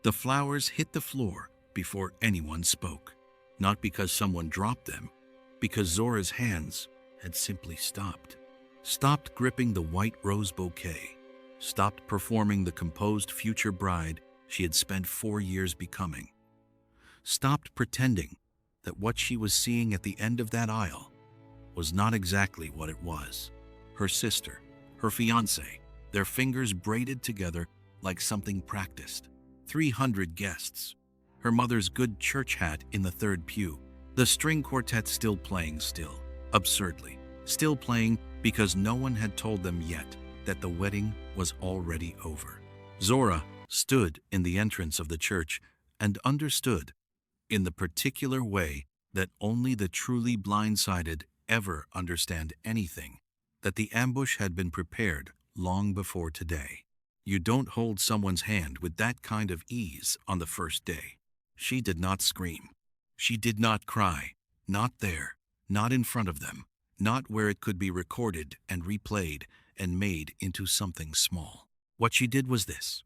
The flowers hit the floor before anyone spoke. Not because someone dropped them, because Zora's hands had simply stopped. Stopped gripping the white rose bouquet. Stopped performing the composed future bride she had spent 4 years becoming. Stopped pretending that what she was seeing at the end of that aisle was not exactly what it was. Her sister, her fiancé, their fingers braided together like something practiced. 300 guests. Her mother's good church hat in the third pew. The string quartet still playing absurdly. Still playing because no one had told them yet that the wedding was already over. Zora stood in the entrance of the church and understood, in the particular way that only the truly blindsided ever understand anything, that the ambush had been prepared long before today. You don't hold someone's hand with that kind of ease on the first day. She did not scream. She did not cry. Not there. Not in front of them. Not where it could be recorded and replayed and made into something small. What she did was this.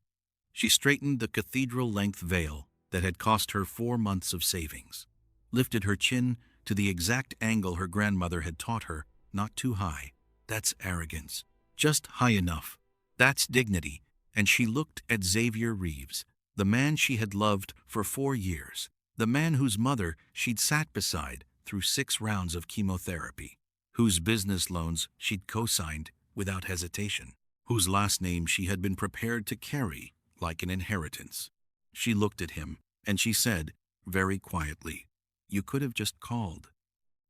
She straightened the cathedral-length veil that had cost her 4 months of savings, lifted her chin to the exact angle her grandmother had taught her, not too high. That's arrogance. Just high enough. That's dignity. And she looked at Xavier Reeves, the man she had loved for 4 years, the man whose mother she'd sat beside through 6 rounds of chemotherapy, whose business loans she'd co-signed without hesitation, whose last name she had been prepared to carry like an inheritance. She looked at him, and she said, very quietly, "You could have just called."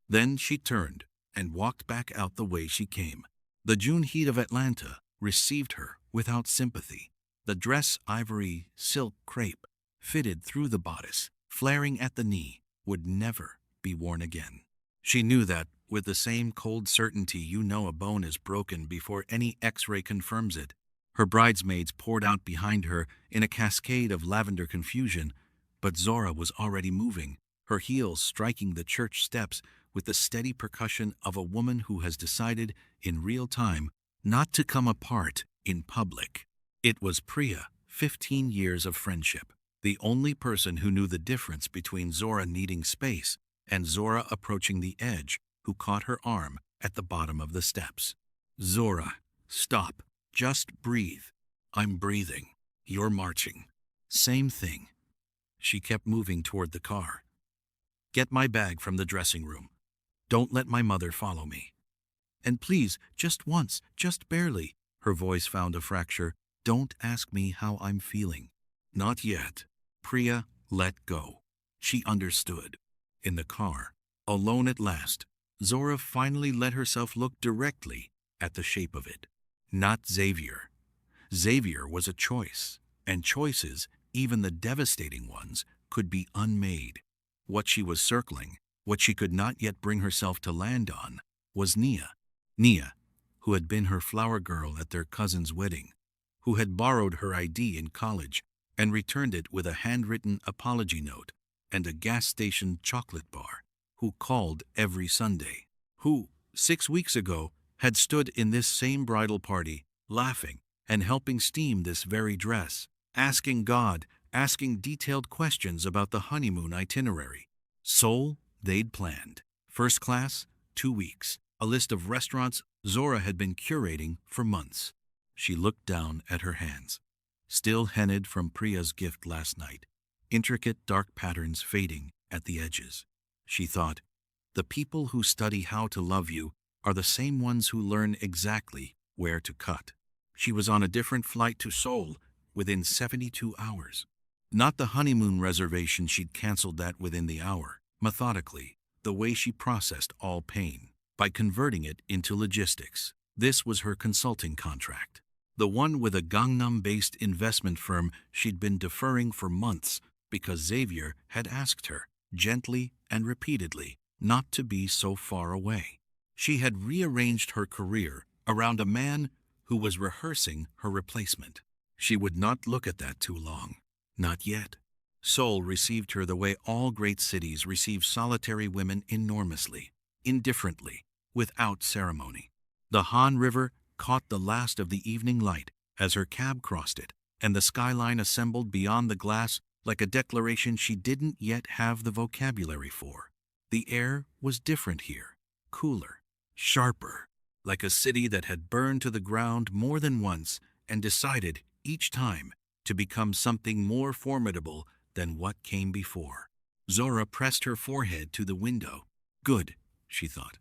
Then she turned and walked back out the way she came. The June heat of Atlanta received her without sympathy. The dress ivory silk crepe, fitted through the bodice, flaring at the knee, would never be worn again. She knew that with the same cold certainty you know a bone is broken before any X-ray confirms it. Her bridesmaids poured out behind her in a cascade of lavender confusion, but Zora was already moving, her heels striking the church steps with the steady percussion of a woman who has decided in real time not to come apart in public. It was Priya, 15 years of friendship, the only person who knew the difference between Zora needing space and Zora approaching the edge, who caught her arm at the bottom of the steps. "Zora, stop. Just breathe." "I'm breathing. You're marching." "Same thing." She kept moving toward the car. "Get my bag from the dressing room. Don't let my mother follow me. And please, just once, just barely." Her voice found a fracture. "Don't ask me how I'm feeling." "Not yet." Priya let go. She understood. In the car, alone at last, Zora finally let herself look directly at the shape of it. Not Xavier. Xavier was a choice, and choices, even the devastating ones, could be unmade. What she was circling, what she could not yet bring herself to land on, was Nia. Nia, who had been her flower girl at their cousin's wedding, who had borrowed her ID in college and returned it with a handwritten apology note and a gas station chocolate bar, who called every Sunday, who, 6 weeks ago, had stood in this same bridal party, laughing and helping steam this very dress, asking God, asking detailed questions about the honeymoon itinerary. Seoul, they'd planned. First class, 2 weeks. A list of restaurants Zora had been curating for months. She looked down at her hands, still henna'd from Priya's gift last night, intricate dark patterns fading at the edges. She thought, the people who study how to love you are the same ones who learn exactly where to cut. She was on a different flight to Seoul within 72 hours. Not the honeymoon reservation she'd canceled that within the hour, methodically, the way she processed all pain, by converting it into logistics. This was her consulting contract, the one with a Gangnam-based investment firm she'd been deferring for months because Xavier had asked her, gently and repeatedly, not to be so far away. She had rearranged her career around a man who was rehearsing her replacement. She would not look at that too long. Not yet. Seoul received her the way all great cities receive solitary women enormously, indifferently, without ceremony. The Han River caught the last of the evening light as her cab crossed it, and the skyline assembled beyond the glass like a declaration she didn't yet have the vocabulary for. The air was different here, cooler, sharper, like a city that had burned to the ground more than once and decided, each time, to become something more formidable than what came before. Zora pressed her forehead to the window. Good, she thought.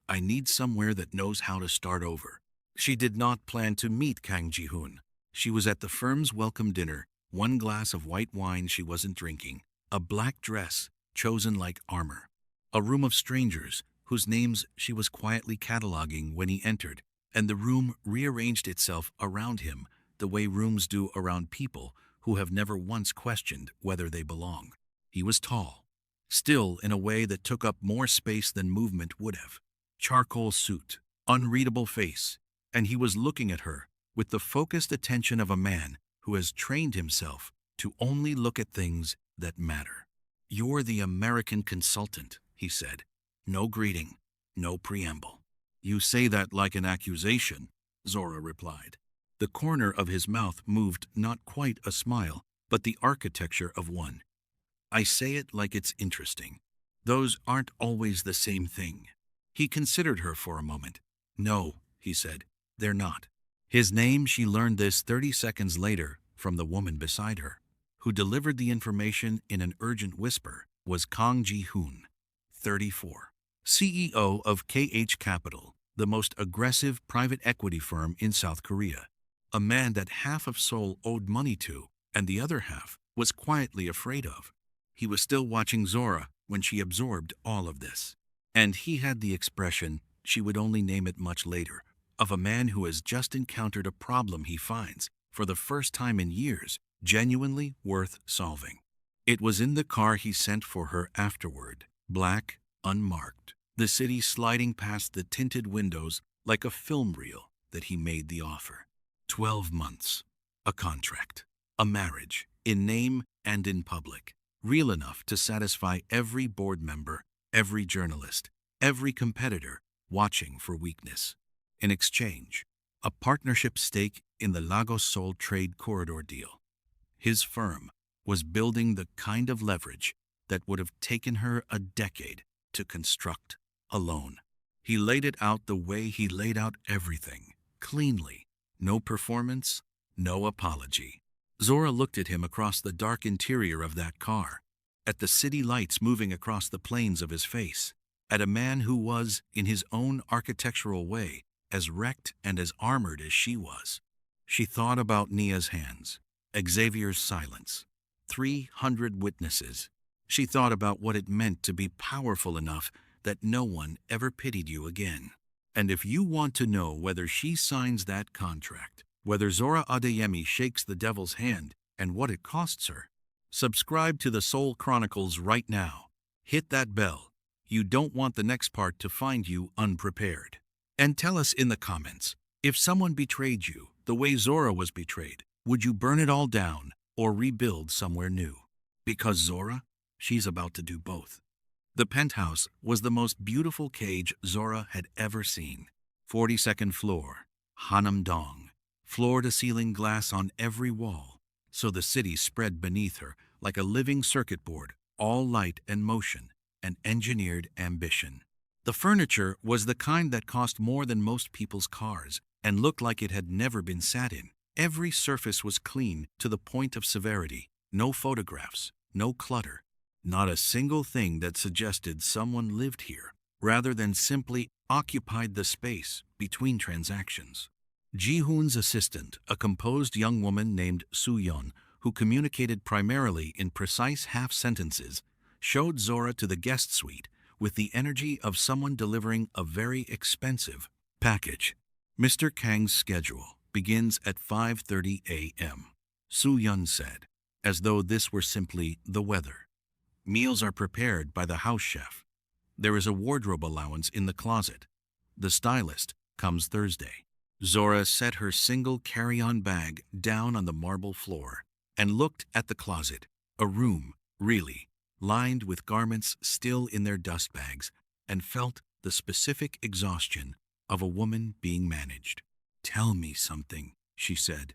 I need somewhere that knows how to start over. She did not plan to meet Kang Ji-Hoon. She was at the firm's welcome dinner, one glass of white wine she wasn't drinking, a black dress chosen like armor, a room of strangers whose names she was quietly cataloging when he entered, and the room rearranged itself around him the way rooms do around people who have never once questioned whether they belong. He was tall, still in a way that took up more space than movement would have. Charcoal suit, unreadable face, and he was looking at her with the focused attention of a man who has trained himself to only look at things that matter. You're the American consultant, he said. No greeting, no preamble. You say that like an accusation, Zora replied. The corner of his mouth moved not quite a smile, but the architecture of one. I say it like it's interesting. Those aren't always the same thing. He considered her for a moment. No, he said, they're not. His name, she learned this 30 seconds later from the woman beside her, who delivered the information in an urgent whisper, was Kang Ji-Hoon, 34, CEO of KH Capital, the most aggressive private equity firm in South Korea. A man that half of Seoul owed money to, and the other half was quietly afraid of. He was still watching Zora when she absorbed all of this. And he had the expression, she would only name it much later, of a man who has just encountered a problem he finds, for the first time in years, genuinely worth solving. It was in the car he sent for her afterward, black, unmarked, the city sliding past the tinted windows like a film reel that he made the offer. 12 months, a contract, a marriage, in name and in public, real enough to satisfy every board member, every journalist, every competitor watching for weakness. In exchange, a partnership stake in the Lagos-Seoul trade corridor deal. His firm was building the kind of leverage that would have taken her a decade to construct alone. He laid it out the way he laid out everything, cleanly. No performance, no apology. Zora looked at him across the dark interior of that car, at the city lights moving across the planes of his face, at a man who was, in his own architectural way, as wrecked and as armored as she was. She thought about Nia's hands, Xavier's silence, 300 witnesses. She thought about what it meant to be powerful enough that no one ever pitied you again. And if you want to know whether she signs that contract, whether Zora Adeyemi shakes the devil's hand, and what it costs her, subscribe to the Seoul Chronicles right now. Hit that bell. You don't want the next part to find you unprepared. And tell us in the comments, if someone betrayed you the way Zora was betrayed, would you burn it all down or rebuild somewhere new? Because Zora, she's about to do both. The penthouse was the most beautiful cage Zora had ever seen. 42nd floor, Hanam-dong, floor-to-ceiling glass on every wall, so the city spread beneath her like a living circuit board, all light and motion, and engineered ambition. The furniture was the kind that cost more than most people's cars and looked like it had never been sat in. Every surface was clean to the point of severity. No photographs, no clutter. Not a single thing that suggested someone lived here, rather than simply occupied the space between transactions. Ji-Hoon's assistant, a composed young woman named Soo-yeon, who communicated primarily in precise half-sentences, showed Zora to the guest suite with the energy of someone delivering a very expensive package. Mr. Kang's schedule begins at 5:30 a.m., Soo-yeon said, as though this were simply the weather. Meals are prepared by the house chef. There is a wardrobe allowance in the closet. The stylist comes Thursday. Zora set her single carry-on bag down on the marble floor and looked at the closet, a room, really, lined with garments still in their dust bags, and felt the specific exhaustion of a woman being managed. Tell me something, she said.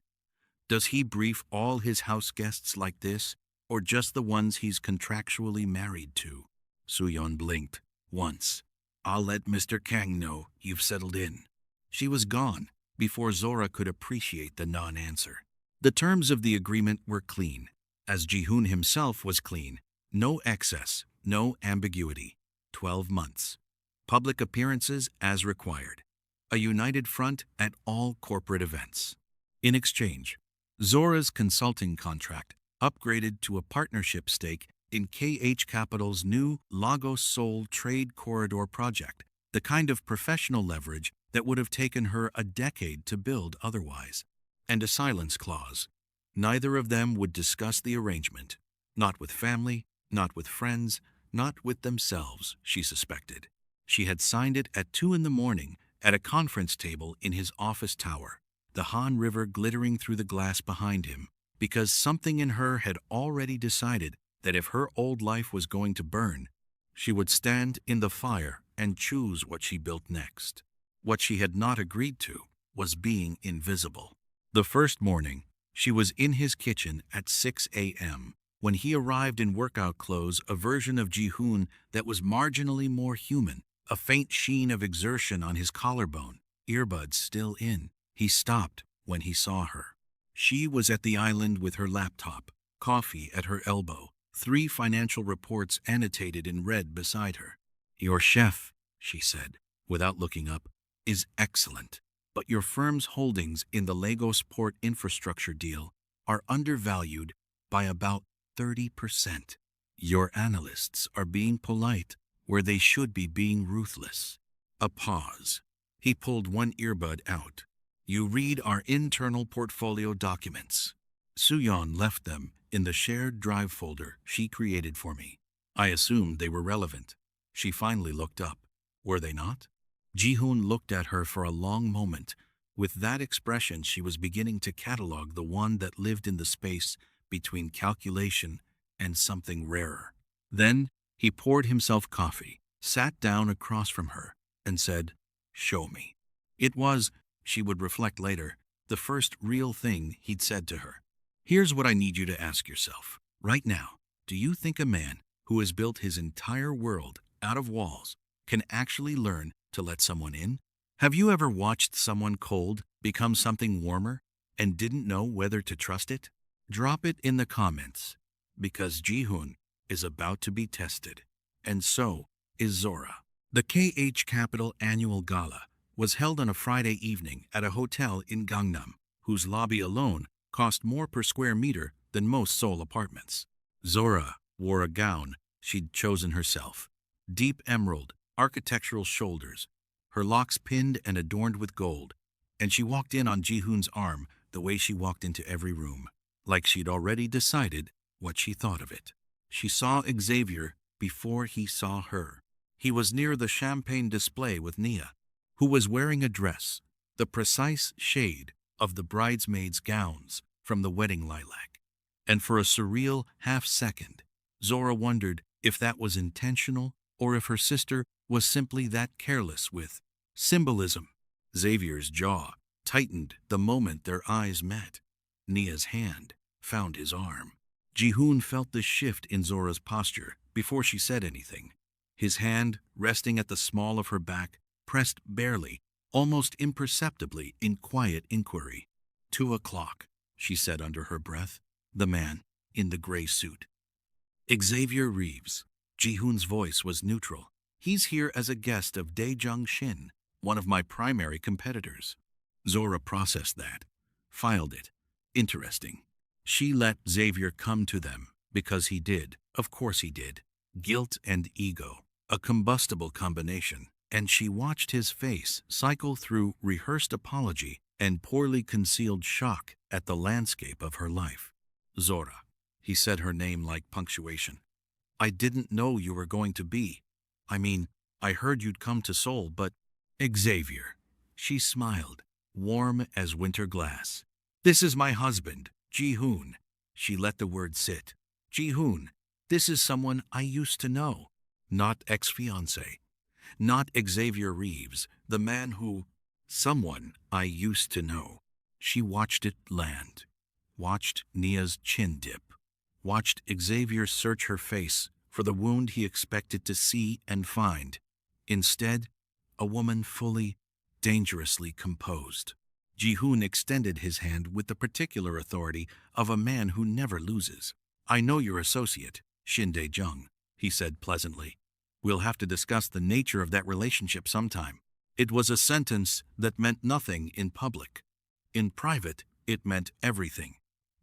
Does he brief all his house guests like this, or just the ones he's contractually married to? Soo-yeon blinked. Once. I'll let Mr. Kang know you've settled in. She was gone before Zora could appreciate the non-answer. The terms of the agreement were clean, as Ji-Hoon himself was clean. No excess, no ambiguity. 12 months. Public appearances as required. A united front at all corporate events. In exchange, Zora's consulting contract upgraded to a partnership stake in KH Capital's new Lagos Seoul Trade Corridor project, the kind of professional leverage that would have taken her a decade to build otherwise. And a silence clause. Neither of them would discuss the arrangement. Not with family, not with friends, not with themselves, she suspected. She had signed it at 2 a.m. at a conference table in his office tower, the Han River glittering through the glass behind him, because something in her had already decided that if her old life was going to burn, she would stand in the fire and choose what she built next. What she had not agreed to was being invisible. The first morning, she was in his kitchen at 6 a.m. when he arrived in workout clothes, a version of Ji-Hoon that was marginally more human, a faint sheen of exertion on his collarbone, earbuds still in. He stopped when he saw her. She was at the island with her laptop, coffee at her elbow, 3 financial reports annotated in red beside her. Your chef, she said, without looking up, is excellent, but your firm's holdings in the Lagos port infrastructure deal are undervalued by about 30%. Your analysts are being polite where they should be being ruthless. A pause. He pulled one earbud out. You read our internal portfolio documents. Soo-yeon left them in the shared drive folder she created for me. I assumed they were relevant. She finally looked up. Were they not? Ji-Hoon looked at her for a long moment. With that expression, she was beginning to catalog the one that lived in the space between calculation and something rarer. Then he poured himself coffee, sat down across from her, and said, "Show me." It was, she would reflect later, the first real thing he'd said to her. Here's what I need you to ask yourself. Right now, do you think a man who has built his entire world out of walls can actually learn to let someone in? Have you ever watched someone cold become something warmer and didn't know whether to trust it? Drop it in the comments, because Ji-Hoon is about to be tested, and so is Zora. The KH Capital Annual Gala was held on a Friday evening at a hotel in Gangnam, whose lobby alone cost more per square meter than most Seoul apartments. Zora wore a gown she'd chosen herself, deep emerald, architectural shoulders, her locks pinned and adorned with gold, and she walked in on Ji-Hoon's arm the way she walked into every room, like she'd already decided what she thought of it. She saw Xavier before he saw her. He was near the champagne display with Nia, who was wearing a dress, the precise shade of the bridesmaids' gowns from the wedding lilac. And for a surreal half-second, Zora wondered if that was intentional or if her sister was simply that careless with symbolism. Xavier's jaw tightened the moment their eyes met. Nia's hand found his arm. Ji-Hoon felt the shift in Zora's posture before she said anything. His hand, resting at the small of her back, pressed barely, almost imperceptibly, in quiet inquiry. 2 o'clock, she said under her breath. The man in the gray suit. Xavier Reeves. Ji-Hoon's voice was neutral. He's here as a guest of Daejung Shin, one of my primary competitors. Zora processed that, filed it. Interesting. She let Xavier come to them because he did. Of course he did. Guilt and ego, a combustible combination, and she watched his face cycle through rehearsed apology and poorly concealed shock at the landscape of her life. Zora. He said her name like punctuation. I didn't know you were going to be. I mean, I heard you'd come to Seoul, but... Xavier. She smiled, warm as winter glass. This is my husband, Ji-Hoon. She let the word sit. Ji-Hoon, this is someone I used to know. Not ex-fiancé. Not Xavier Reeves, the man who... Someone I used to know. She watched it land. watched Nia's chin dip, watched Xavier search her face for the wound he expected to see and find. Instead, a woman fully, dangerously composed. Ji-Hoon extended his hand with the particular authority of a man who never loses. "I know your associate, Shin Dae-jung," he said pleasantly. "We'll have to discuss the nature of that relationship sometime." It was a sentence that meant nothing in public. In private, it meant everything.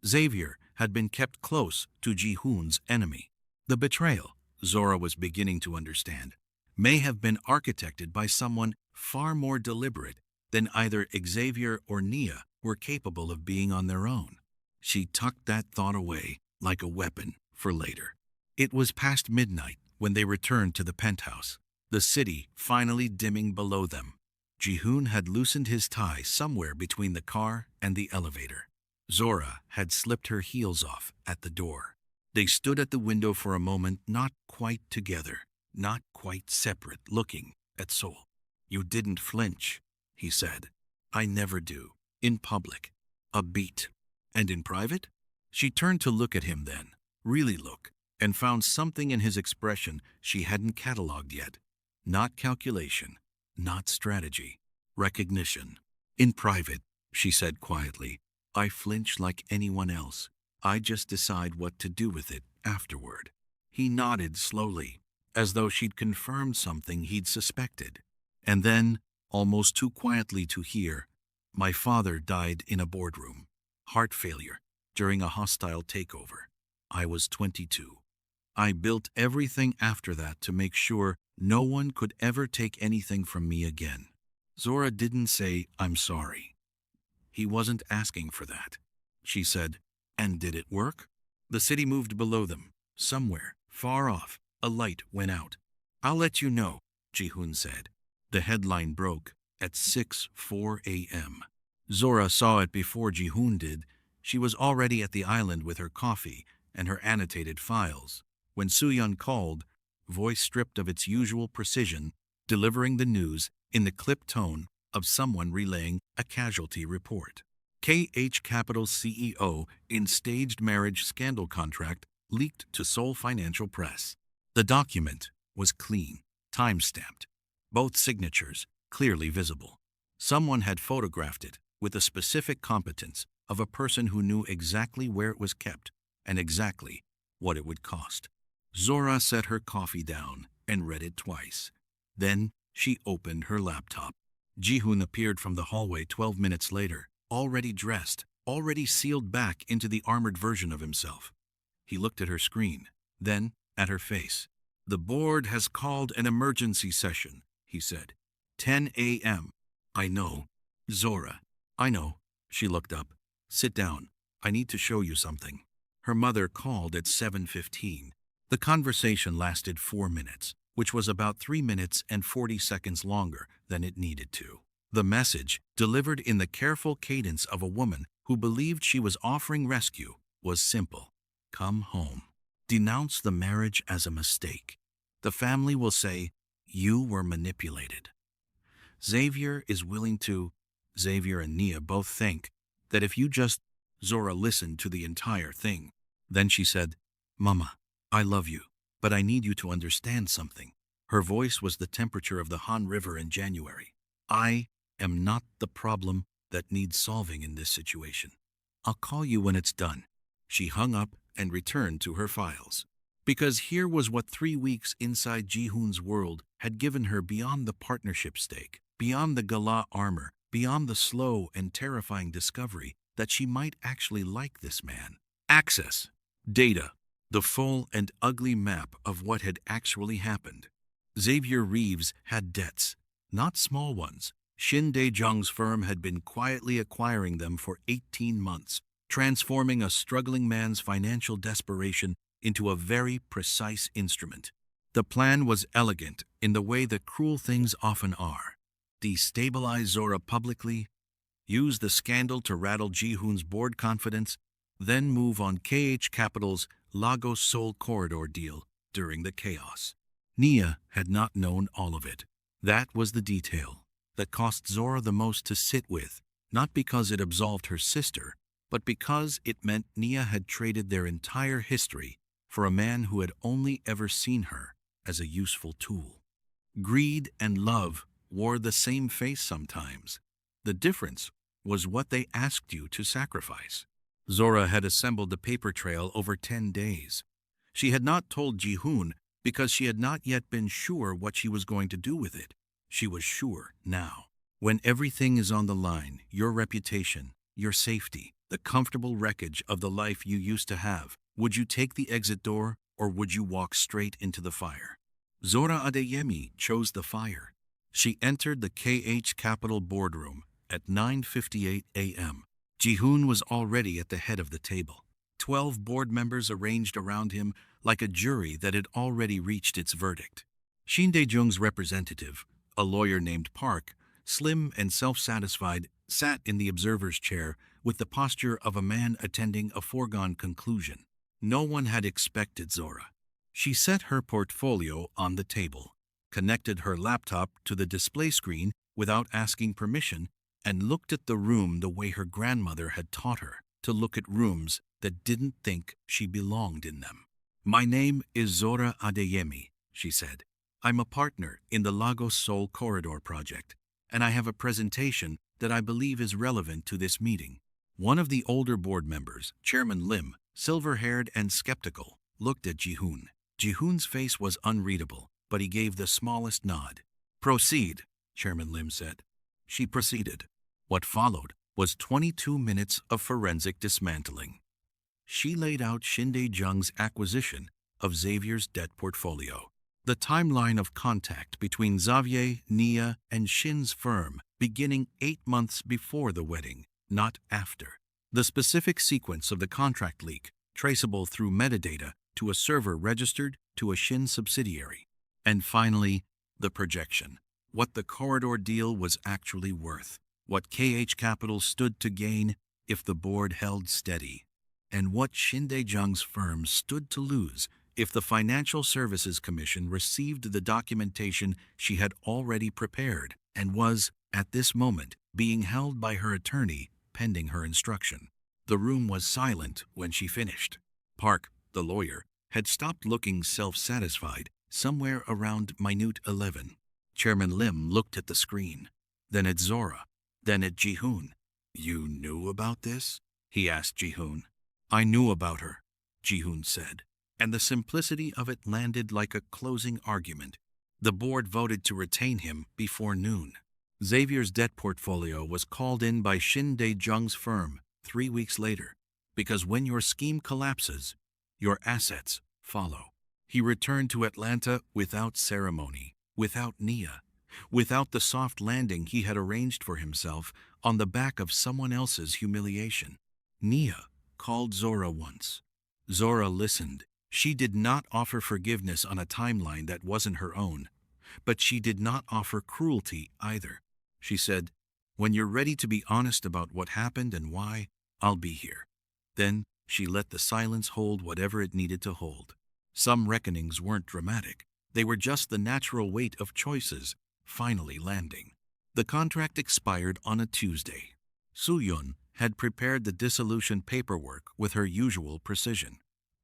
Xavier had been kept close to Ji-Hoon's enemy. The betrayal, Zora was beginning to understand, may have been architected by someone far more deliberate than either Xavier or Nia were capable of being on their own. She tucked that thought away like a weapon for later. It was past midnight when they returned to the penthouse, the city finally dimming below them. Ji-Hoon had loosened his tie somewhere between the car and the elevator. Zora had slipped her heels off at the door. They stood at the window for a moment, not quite together, not quite separate, looking at Seoul. "You didn't flinch," he said. "I never do. In public. A beat. And in private?" She turned to look at him then, really look, and found something in his expression she hadn't catalogued yet. Not calculation, not strategy, recognition. "In private," she said quietly, "I flinch like anyone else. I just decide what to do with it afterward." He nodded slowly, as though she'd confirmed something he'd suspected. And then, almost too quietly to hear, "My father died in a boardroom. Heart failure, during a hostile takeover. I was 22. I built everything after that to make sure no one could ever take anything from me again." Zora didn't say, "I'm sorry." He wasn't asking for that. She said, "And did it work?" The city moved below them. Somewhere, far off, a light went out. "I'll let you know," Ji-Hoon said. The headline broke at 6:04 a.m. Zora saw it before Ji-Hoon did. She was already at the island with her coffee and her annotated files when Soo-yeon called, voice stripped of its usual precision, delivering the news in the clipped tone of someone relaying a casualty report. KH Capital CEO in staged marriage scandal contract leaked to Seoul Financial Press. The document was clean, time-stamped, both signatures clearly visible. Someone had photographed it with the specific competence of a person who knew exactly where it was kept and exactly what it would cost. Zora set her coffee down and read it twice. Then she opened her laptop. Ji-Hoon appeared from the hallway 12 minutes later, already dressed, already sealed back into the armored version of himself. He looked at her screen, then at her face. "The board has called an emergency session," he said. 10 a.m. "I know, Zora. I know." She looked up. "Sit down. I need to show you something." Her mother called at 7:15. The conversation lasted 4 minutes, which was about 3 minutes and 40 seconds longer than it needed to. The message, delivered in the careful cadence of a woman who believed she was offering rescue, was simple. "Come home. Denounce the marriage as a mistake. The family will say, you were manipulated. Xavier is willing to." Xavier and Nia both think that if you just... Zora listened to the entire thing. Then she said, "Mama, I love you, but I need you to understand something." Her voice was the temperature of the Han River in January. "I am not the problem that needs solving in this situation. I'll call you when it's done." She hung up and returned to her files. Because here was what 3 weeks inside Ji-Hoon's world had given her beyond the partnership stake, beyond the gala armor, beyond the slow and terrifying discovery that she might actually like this man. Access, data, the full and ugly map of what had actually happened. Xavier Reeves had debts, not small ones. Shin Dae-jung's firm had been quietly acquiring them for 18 months, transforming a struggling man's financial desperation into a very precise instrument. The plan was elegant in the way that cruel things often are. Destabilize Zora publicly, use the scandal to rattle Ji-Hoon's board confidence, then move on KH Capital's Lagos-Seoul corridor deal during the chaos. Nia had not known all of it. That was the detail that cost Zora the most to sit with, not because it absolved her sister, but because it meant Nia had traded their entire history for a man who had only ever seen her as a useful tool. Greed and love wore the same face sometimes. The difference was what they asked you to sacrifice. Zora had assembled the paper trail over 10 days. She had not told Ji-Hoon because she had not yet been sure what she was going to do with it. She was sure now. When everything is on the line, your reputation, your safety, the comfortable wreckage of the life you used to have, would you take the exit door or would you walk straight into the fire? Zora Adeyemi chose the fire. She entered the KH Capital boardroom at 9:58 a.m. Ji-Hoon was already at the head of the table. 12 board members arranged around him like a jury that had already reached its verdict. Shin Dae-jung's representative, a lawyer named Park, slim and self-satisfied, sat in the observer's chair with the posture of a man attending a foregone conclusion. No one had expected Zora. She set her portfolio on the table, connected her laptop to the display screen without asking permission, and looked at the room the way her grandmother had taught her to look at rooms that didn't think she belonged in them. "My name is Zora Adeyemi," she said. "I'm a partner in the Lagos Seoul Corridor project, and I have a presentation that I believe is relevant to this meeting." One of the older board members, Chairman Lim, silver-haired and skeptical, looked at Ji-Hoon. Ji-Hoon's face was unreadable, but he gave the smallest nod. "Proceed," Chairman Lim said. She proceeded. What followed was 22 minutes of forensic dismantling. She laid out Shin Dae-jung's acquisition of Xavier's debt portfolio, the timeline of contact between Xavier, Nia, and Shin's firm beginning 8 months before the wedding, not after. The specific sequence of the contract leak, traceable through metadata to a server registered to a Shin subsidiary. And finally, the projection. What the corridor deal was actually worth. What KH Capital stood to gain if the board held steady. And what Shin Dae-jung's firm stood to lose if the Financial Services Commission received the documentation she had already prepared and was, at this moment, being held by her attorney pending her instruction. The room was silent when she finished. Park, the lawyer, had stopped looking self-satisfied somewhere around minute 11. Chairman Lim looked at the screen, then at Zora, then at Ji-Hoon. "You knew about this?" he asked Ji-Hoon. "I knew about her," Ji-Hoon said, and the simplicity of it landed like a closing argument. The board voted to retain him before noon. Xavier's debt portfolio was called in by Shin Dae-jung's firm 3 weeks later, because when your scheme collapses, your assets follow. He returned to Atlanta without ceremony, without Nia, without the soft landing he had arranged for himself on the back of someone else's humiliation. Nia called Zora once. Zora listened. She did not offer forgiveness on a timeline that wasn't her own, but she did not offer cruelty either. She said, "When you're ready to be honest about what happened and why, I'll be here." Then she let the silence hold whatever it needed to hold. Some reckonings weren't dramatic. They were just the natural weight of choices finally landing. The contract expired on a Tuesday. Soo-yeon had prepared the dissolution paperwork with her usual precision.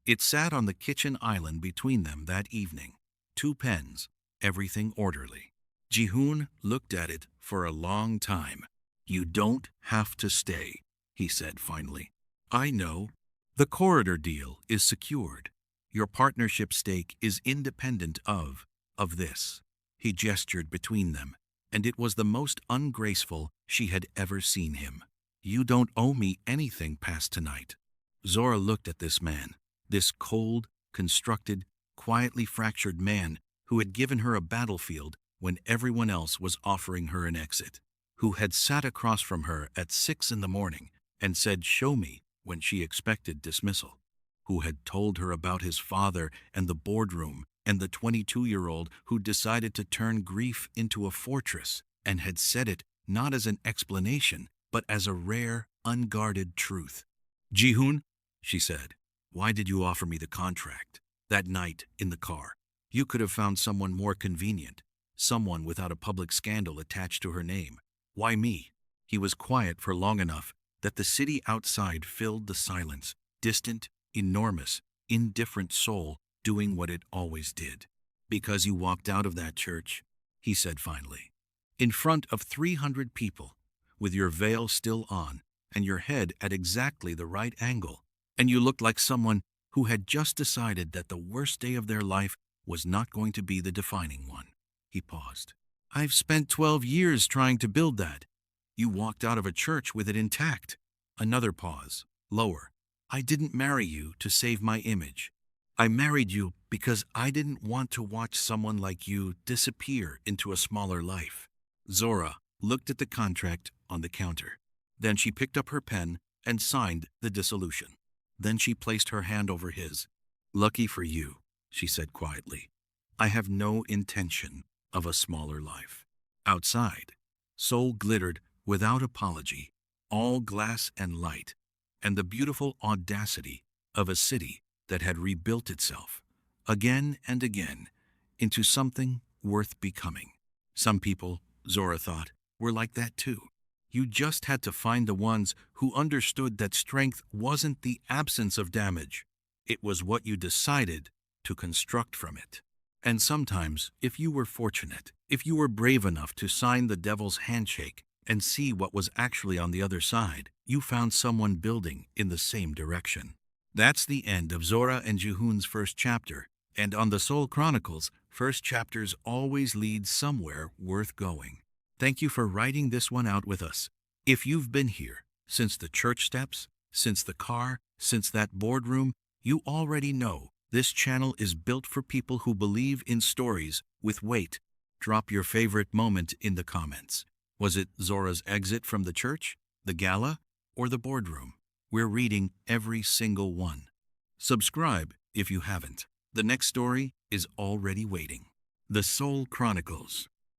It sat on the kitchen island between them that evening. 2 pens, everything orderly. Ji-Hoon looked at it for a long time. "You don't have to stay," he said finally. "I know. The corridor deal is secured. Your partnership stake is independent of this." He gestured between them, and it was the most ungraceful she had ever seen him. "You don't owe me anything past tonight." Zora looked at this man, this cold, constructed, quietly fractured man who had given her a battlefield when everyone else was offering her an exit, who had sat across from her at 6 in the morning and said, "Show me," when she expected dismissal, who had told her about his father and the boardroom and the 22-year-old who decided to turn grief into a fortress and had said it not as an explanation, but as a rare, unguarded truth. "Ji-Hoon," she said, "why did you offer me the contract? That night in the car. You could have found someone more convenient, someone without a public scandal attached to her name. Why me?" He was quiet for long enough that the city outside filled the silence, distant, enormous, indifferent soul doing what it always did. "Because you walked out of that church," he said finally, "in front of 300 people, with your veil still on and your head at exactly the right angle, and you looked like someone who had just decided that the worst day of their life was not going to be the defining one." He paused. "I've spent 12 years trying to build that. You walked out of a church with it intact." Another pause, lower. "I didn't marry you to save my image. I married you because I didn't want to watch someone like you disappear into a smaller life." Zora looked at the contract on the counter. Then she picked up her pen and signed the dissolution. Then she placed her hand over his. "Lucky for you," she said quietly, "I have no intention of a smaller life." Outside, Seoul glittered without apology, all glass and light, and the beautiful audacity of a city that had rebuilt itself, again and again, into something worth becoming. Some people, Zora thought, were like that too. You just had to find the ones who understood that strength wasn't the absence of damage. It was what you decided to construct from it. And sometimes, if you were fortunate, if you were brave enough to sign the devil's handshake and see what was actually on the other side, you found someone building in the same direction. That's the end of Zora and Ji-Hoon's first chapter, and on the Seoul Chronicles, first chapters always lead somewhere worth going. Thank you for writing this one out with us. If you've been here, since the church steps, since the car, since that boardroom, you already know this channel is built for people who believe in stories with weight. Drop your favorite moment in the comments. Was it Zora's exit from the church, the gala, or the boardroom? We're reading every single one. Subscribe if you haven't. The next story is already waiting. The Seoul Chronicles.